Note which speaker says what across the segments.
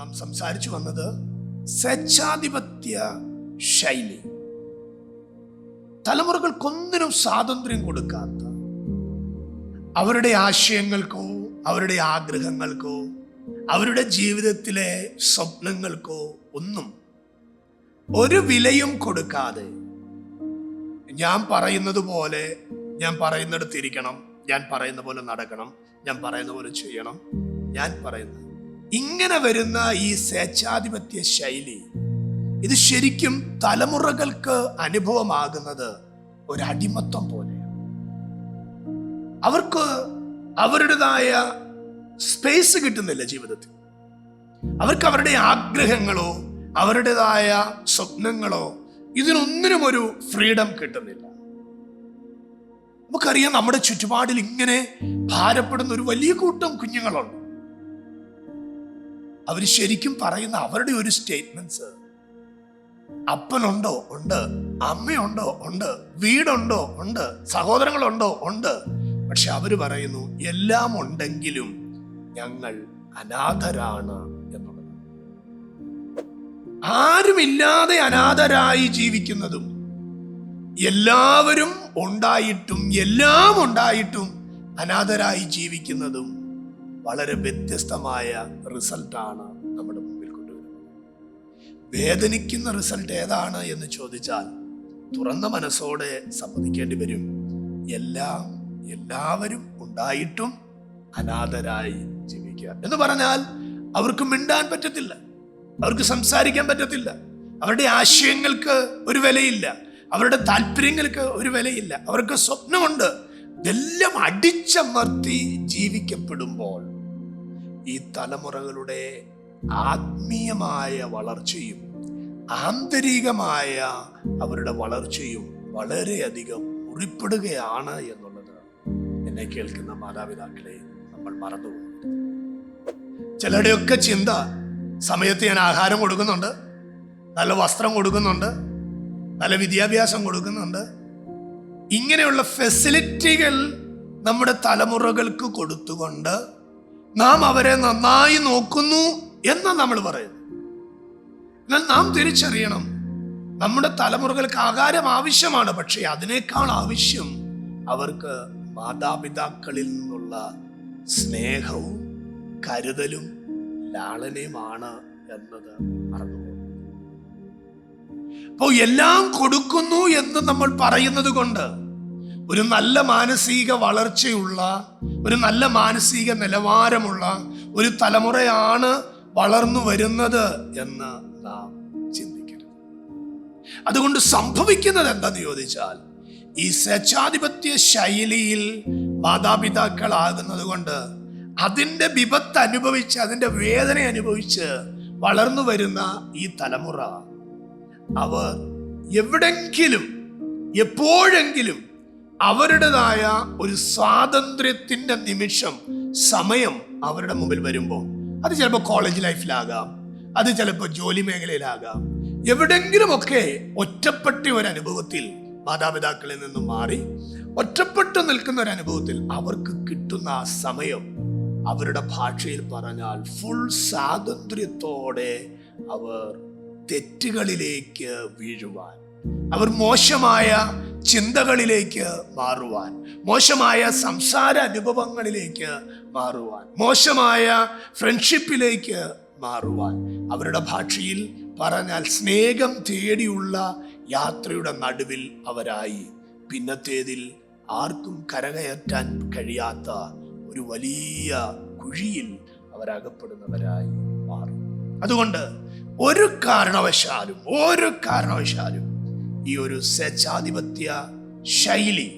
Speaker 1: നാം സംസാരിച്ചു വന്നത് സ്വേച്ഛാധിപത്യ ശൈലി. തലമുറകൾക്കൊന്നിനും സ്വാതന്ത്ര്യം കൊടുക്കാത്ത, അവരുടെ ആശയങ്ങൾക്കോ അവരുടെ ആഗ്രഹങ്ങൾക്കോ അവരുടെ ജീവിതത്തിലെ സ്വപ്നങ്ങൾക്കോ ഒന്നും ഒരു വിലയും കൊടുക്കാതെ, ഞാൻ പറയുന്നത് പോലെ, ഞാൻ പറയുന്നിടത്ത് ഇരിക്കണം, ഞാൻ പറയുന്ന പോലെ നടക്കണം, ഞാൻ പറയുന്ന പോലെ ചെയ്യണം, ഞാൻ പറയുന്നത്, ഇങ്ങനെ വരുന്ന ഈ സ്വേച്ഛാധിപത്യ ശൈലി, ഇത് ശരിക്കും തലമുറകൾക്ക് അനുഭവമാകുന്നത് ഒരു അടിമത്വം പോലെയാണ്. അവർക്ക് അവരുടേതായ സ്പേസ് കിട്ടുന്നില്ല ജീവിതത്തിൽ. അവർക്ക് അവരുടെ ആഗ്രഹങ്ങളോ അവരുടേതായ സ്വപ്നങ്ങളോ ഇതിനൊന്നിനും ഒരു ഫ്രീഡം കിട്ടുന്നില്ല. നമുക്കറിയാം, നമ്മുടെ ചുറ്റുപാടിൽ ഇങ്ങനെ ഭാരപ്പെടുന്ന ഒരു വലിയ കൂട്ടം കുഞ്ഞുങ്ങളുണ്ട്. അവർ ശരിക്കും പറയുന്ന അവരുടെ ഒരു സ്റ്റേറ്റ്മെന്റ്സ്, അപ്പനുണ്ടോ? ഉണ്ട്. അമ്മയുണ്ടോ? ഉണ്ട്. വീടുണ്ടോ? ഉണ്ട്. സഹോദരങ്ങളുണ്ടോ? ഉണ്ട്. പക്ഷെ അവര് പറയുന്നു, എല്ലാം ഉണ്ടെങ്കിലും ഞങ്ങൾ അനാഥരാണ് എന്നുള്ളത്. ആരുമില്ലാതെ അനാഥരായി ജീവിക്കുന്നതും, എല്ലാവരും ഉണ്ടായിട്ടും എല്ലാം ഉണ്ടായിട്ടും അനാഥരായി ജീവിക്കുന്നതും വളരെ വ്യത്യസ്തമായ റിസൾട്ടാണ് നമ്മുടെ മുമ്പിൽ കൊണ്ടുവരുന്നത്. വേദനിക്കുന്ന റിസൾട്ട് ഏതാണ് എന്ന് ചോദിച്ചാൽ തുറന്ന മനസ്സോടെ സമ്മതിക്കേണ്ടി വരും. എല്ലാവരും ഉണ്ടായിട്ടും അനാഥരായി ജീവിക്കുക എന്ന് പറഞ്ഞാൽ അവർക്ക് മിണ്ടാൻ പറ്റത്തില്ല, അവർക്ക് സംസാരിക്കാൻ പറ്റത്തില്ല, അവരുടെ ആശയങ്ങൾക്ക് ഒരു വിലയില്ല, അവരുടെ താല്പര്യങ്ങൾക്ക് ഒരു വിലയില്ല, അവർക്ക് സ്വപ്നമുണ്ട്. ഇതെല്ലാം അടിച്ചമർത്തി ജീവിക്കപ്പെടുമ്പോൾ ഈ തലമുറകളുടെ ആത്മീയമായ വളർച്ചയും ആന്തരികമായ അവരുടെ വളർച്ചയും വളരെയധികം മുറിപ്പെടുകയാണ് എന്നുള്ളത് എന്നെ കേൾക്കുന്ന മാതാപിതാക്കളെ നമ്മൾ മറന്നുപോകും. ചിലരുടെയൊക്കെ ചിന്ത, സമയത്ത് ഞാൻ ആഹാരം കൊടുക്കുന്നുണ്ട്, നല്ല വസ്ത്രം കൊടുക്കുന്നുണ്ട്, നല്ല വിദ്യാഭ്യാസം കൊടുക്കുന്നുണ്ട്, ഇങ്ങനെയുള്ള ഫെസിലിറ്റികൾ നമ്മുടെ തലമുറകൾക്ക് കൊടുത്തുകൊണ്ട് നാം അവരെ നന്നായി നോക്കുന്നു എന്ന് നമ്മൾ പറയുന്നു. എന്നാൽ നാം തിരിച്ചറിയണം, നമ്മുടെ തലമുറകൾക്ക് ആഹാരം ആവശ്യമാണ്, പക്ഷെ അതിനേക്കാൾ ആവശ്യം അവർക്ക് മാതാപിതാക്കളിൽ നിന്നുള്ള സ്നേഹവും കരുതലും ലാളനയുമാണ് എന്നത് മറന്നുപോകും. അപ്പോൾ എല്ലാം കൊടുക്കുന്നു എന്ന് നമ്മൾ പറയുന്നത് കൊണ്ട് ഒരു നല്ല മാനസിക വളർച്ചയുള്ള, ഒരു നല്ല മാനസിക നിലവാരമുള്ള ഒരു തലമുറയാണ് വളർന്നു വരുന്നത് എന്ന് നാം ചിന്തിക്കരുത്. അതുകൊണ്ട് സംഭവിക്കുന്നത് എന്താന്ന് ചോദിച്ചാൽ, ഈ സ്വേച്ഛാധിപത്യ ശൈലിയിൽ മാതാപിതാക്കളാകുന്നത് കൊണ്ട് അതിന്റെ വിപത്ത് അനുഭവിച്ച്, അതിന്റെ വേദന അനുഭവിച്ച് വളർന്നു വരുന്ന ഈ തലമുറ, അവർ എവിടെങ്കിലും എപ്പോഴെങ്കിലും അവരുടേതായ ഒരു സ്വാതന്ത്ര്യത്തിന്റെ നിമിഷം, സമയം അവരുടെ മുമ്പിൽ വരുമ്പോൾ, അത് ചിലപ്പോൾ കോളേജ് ലൈഫിലാകാം, അത് ചിലപ്പോൾ ജോലി മേഖലയിലാകാം, എവിടെങ്കിലുമൊക്കെ ഒറ്റപ്പെട്ട ഒരു അനുഭവത്തിൽ മാതാപിതാക്കളിൽ നിന്നും മാറി ഒറ്റപ്പെട്ടു നിൽക്കുന്ന ഒരു അനുഭവത്തിൽ അവർക്ക് കിട്ടുന്ന ആ സമയം, അവരുടെ ഭാഷയിൽ പറഞ്ഞാൽ ഫുൾ സ്വാതന്ത്ര്യത്തോടെ അവർ തെറ്റുകളിലേക്ക് വീഴുവാൻ, അവർ മോശമായ ചിന്തകളിലേക്ക് മാറുവാൻ, മോശമായ സംസാര അനുഭവങ്ങളിലേക്ക് മാറുവാൻ, മോശമായ ഫ്രണ്ട്ഷിപ്പിലേക്ക് മാറുവാൻ, അവരുടെ ഭാഷയിൽ പറഞ്ഞാൽ സ്നേഹം തേടിയുള്ള യാത്രയുടെ നടുവിൽ അവരായി പിന്നത്തേതിൽ ആർക്കും കരകയറ്റാൻ കഴിയാത്ത ഒരു വലിയ കുഴിയിൽ അവരകപ്പെടുന്നവരായി മാറും. അതുകൊണ്ട് ഒരു കാരണവശാലും ഈ ഒരു സ്വേച്ഛാധിപത്യ ശൈലി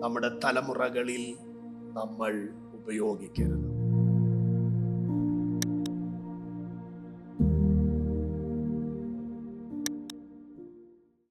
Speaker 1: നമ്മുടെ തലമുറകളിൽ നമ്മൾ ഉപയോഗിക്കരുത്.